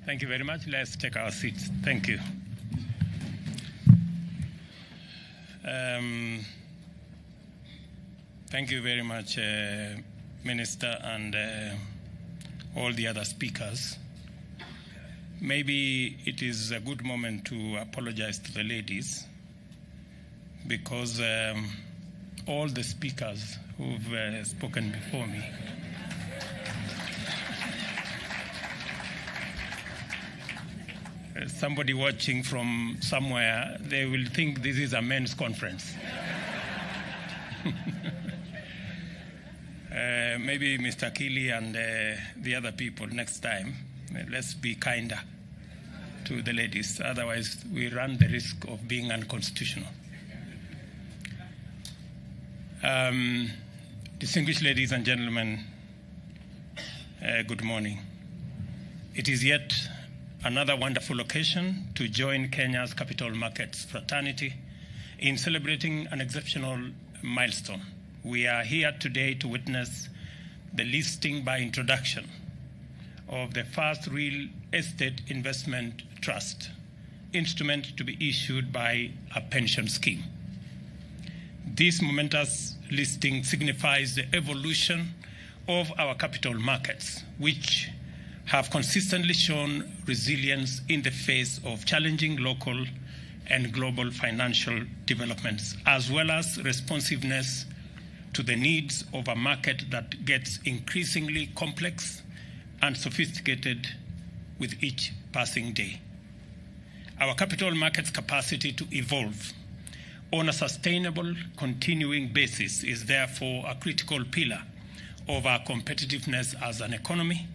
Thank you very much. Let's take our seats. Thank you. Thank you very much, Minister, and all the other speakers. Maybe it is a good moment to apologize to the ladies, because all the speakers who've spoken before me somebody watching from somewhere, they will think this is a men's conference. Maybe Mr. Kili and the other people next time, let's be kinder to the ladies. Otherwise, we run the risk of being unconstitutional. Distinguished ladies and gentlemen, good morning. It is yet another wonderful occasion to join Kenya's capital markets fraternity in celebrating an exceptional milestone. We are here today to witness the listing by introduction of the first real estate investment trust instrument to be issued by a pension scheme. This momentous listing signifies the evolution of our capital markets, which have consistently shown resilience in the face of challenging local and global financial developments, as well as responsiveness to the needs of a market that gets increasingly complex and sophisticated with each passing day. Our capital markets capacity to evolve on a sustainable, continuing basis is therefore a critical pillar of our competitiveness as an economy,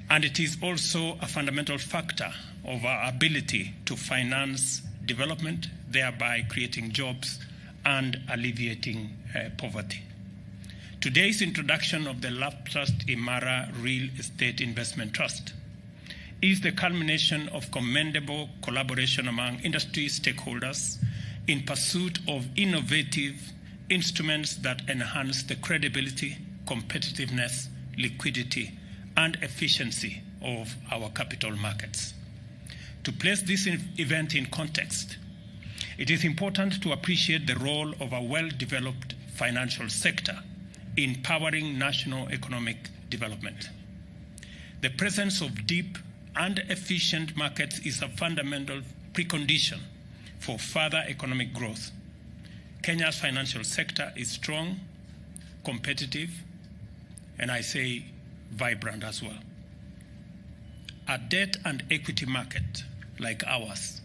and it is also a fundamental factor of our ability to finance development, thereby creating jobs and alleviating poverty. Today's introduction of the Laptrust Imara Real Estate Investment Trust is the culmination of commendable collaboration among industry stakeholders in pursuit of innovative instruments that enhance the credibility, competitiveness, liquidity, and efficiency of our capital markets. To place this event in context, it is important to appreciate the role of a well-developed financial sector in powering national economic development. The presence of deep and efficient markets is a fundamental precondition for further economic growth. Kenya's financial sector is strong, competitive, and I say vibrant as well. A debt and equity market like ours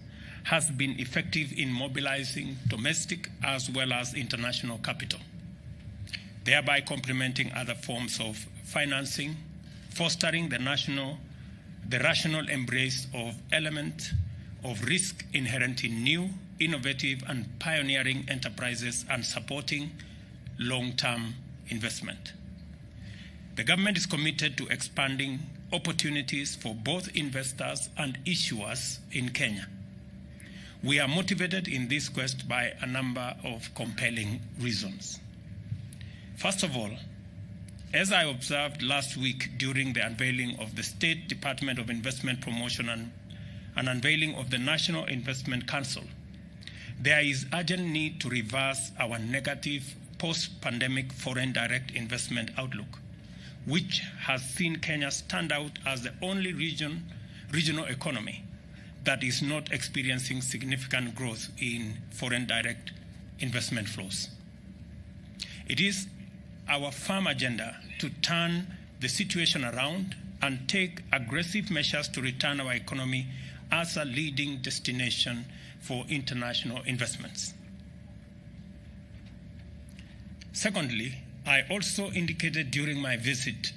has been effective in mobilizing domestic as well as international capital, thereby complementing other forms of financing, fostering the rational embrace of element of risk inherent in new, innovative, and pioneering enterprises, and supporting long-term investment. The government is committed to expanding opportunities for both investors and issuers in Kenya. We are motivated in this quest by a number of compelling reasons. First of all, as I observed last week during the unveiling of the State Department of Investment Promotion and unveiling of the National Investment Council, there is urgent need to reverse our negative post-pandemic foreign direct investment outlook, which has seen Kenya stand out as the only regional economy that is not experiencing significant growth in foreign direct investment flows. It is our firm agenda to turn the situation around and take aggressive measures to return our economy as a leading destination for international investments. Secondly, I also indicated during my visit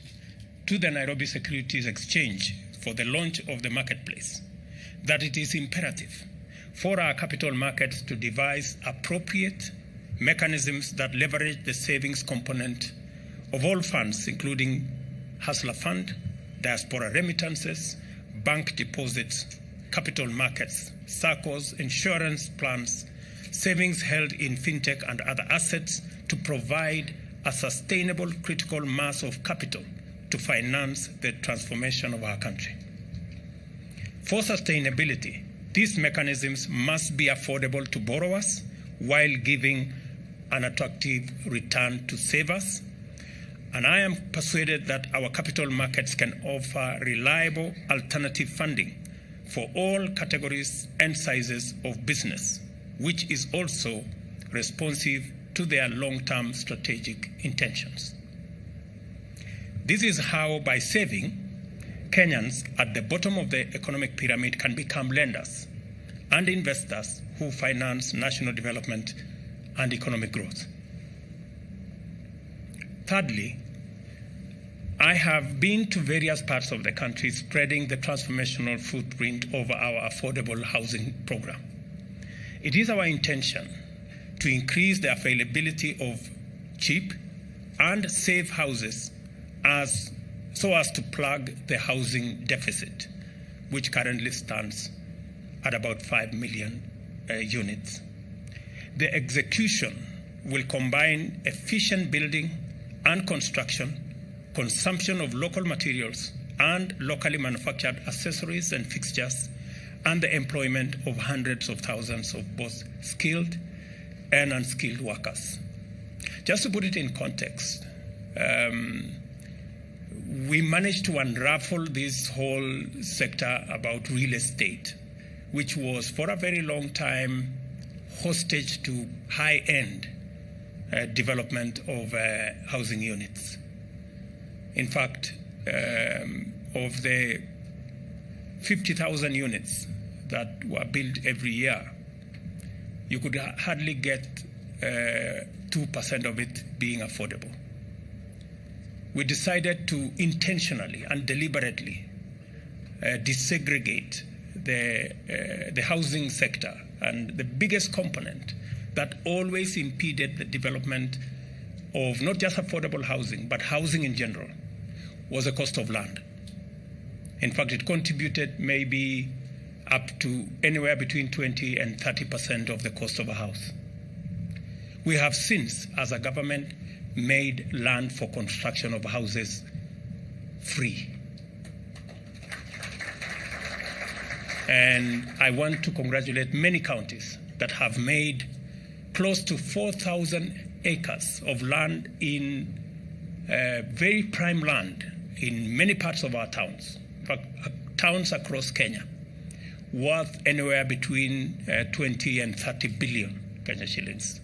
to the Nairobi Securities Exchange for the launch of the marketplace that it is imperative for our capital markets to devise appropriate mechanisms that leverage the savings component of all funds, including Hustler Fund, diaspora remittances, bank deposits, capital markets, SACCOs, insurance plans, savings held in fintech and other assets, to provide a sustainable critical mass of capital to finance the transformation of our country. For sustainability, these mechanisms must be affordable to borrowers while giving an attractive return to savers. And I am persuaded that our capital markets can offer reliable alternative funding for all categories and sizes of business, which is also responsive to their long-term strategic intentions. This is how, by saving, Kenyans at the bottom of the economic pyramid can become lenders and investors who finance national development and economic growth. Thirdly, I have been to various parts of the country spreading the transformational footprint of our affordable housing program. It is our intention to increase the availability of cheap and safe houses so as to plug the housing deficit, which currently stands at about 5 million units. The execution will combine efficient building and construction, consumption of local materials and locally manufactured accessories and fixtures, and the employment of hundreds of thousands of both skilled and unskilled workers. Just to put it in context, we managed to unravel this whole sector about real estate, which was for a very long time hostage to high-end development of housing units. In fact, of the 50,000 units that were built every year, you could hardly get 2% of it being affordable. We decided to intentionally and deliberately desegregate the housing sector, and the biggest component that always impeded the development of not just affordable housing, but housing in general, was the cost of land. In fact, it contributed maybe up to anywhere between 20 and 30% of the cost of a house. We have since, as a government, made land for construction of houses free. And I want to congratulate many counties that have made close to 4,000 acres of land in very prime land in many parts of our towns, in fact, towns across Kenya, worth anywhere between 20 and 30 billion Kenya shillings.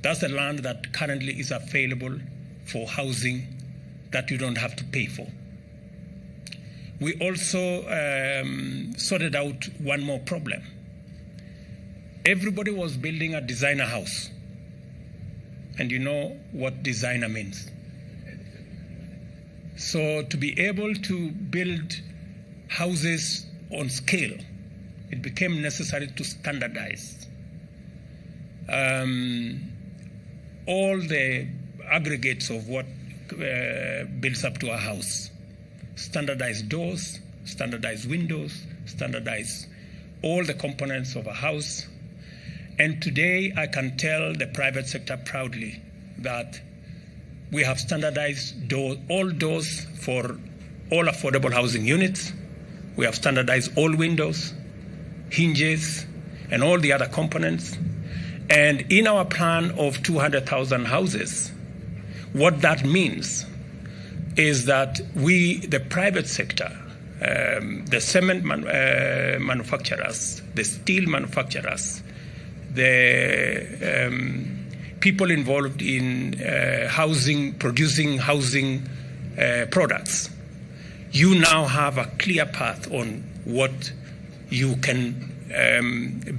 That's the land that currently is available for housing that you don't have to pay for. We also sorted out one more problem. Everybody was building a designer house. And you know what designer means. So to be able to build houses on scale, it became necessary to standardize all the aggregates of what builds up to a house. Standardize doors, standardize windows, standardize all the components of a house. And today I can tell the private sector proudly that we have standardized all doors for all affordable housing units. We have standardized all windows, hinges, and all the other components. And in our plan of 200,000 houses, what that means is that we, the private sector, the cement manufacturers, the steel manufacturers, the people involved in housing, producing housing products, you now have a clear path on what you can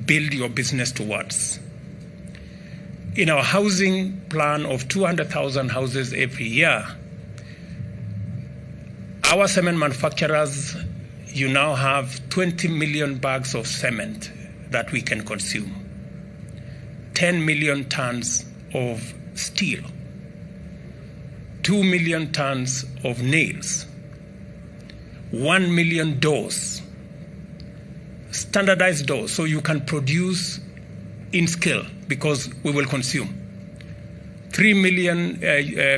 build your business towards. In our housing plan of 200,000 houses every year, our cement manufacturers, you now have 20 million bags of cement that we can consume, 10 million tons of steel, 2 million tons of nails, 1 million doors, standardized doors, so you can produce in scale because we will consume 3 million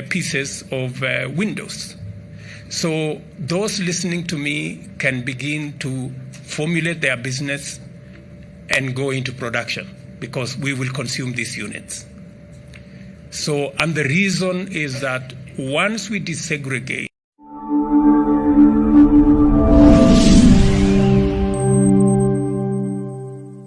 pieces of windows. So those listening to me can begin to formulate their business, and go into production, because we will consume these units. So, and the reason is that once we desegregate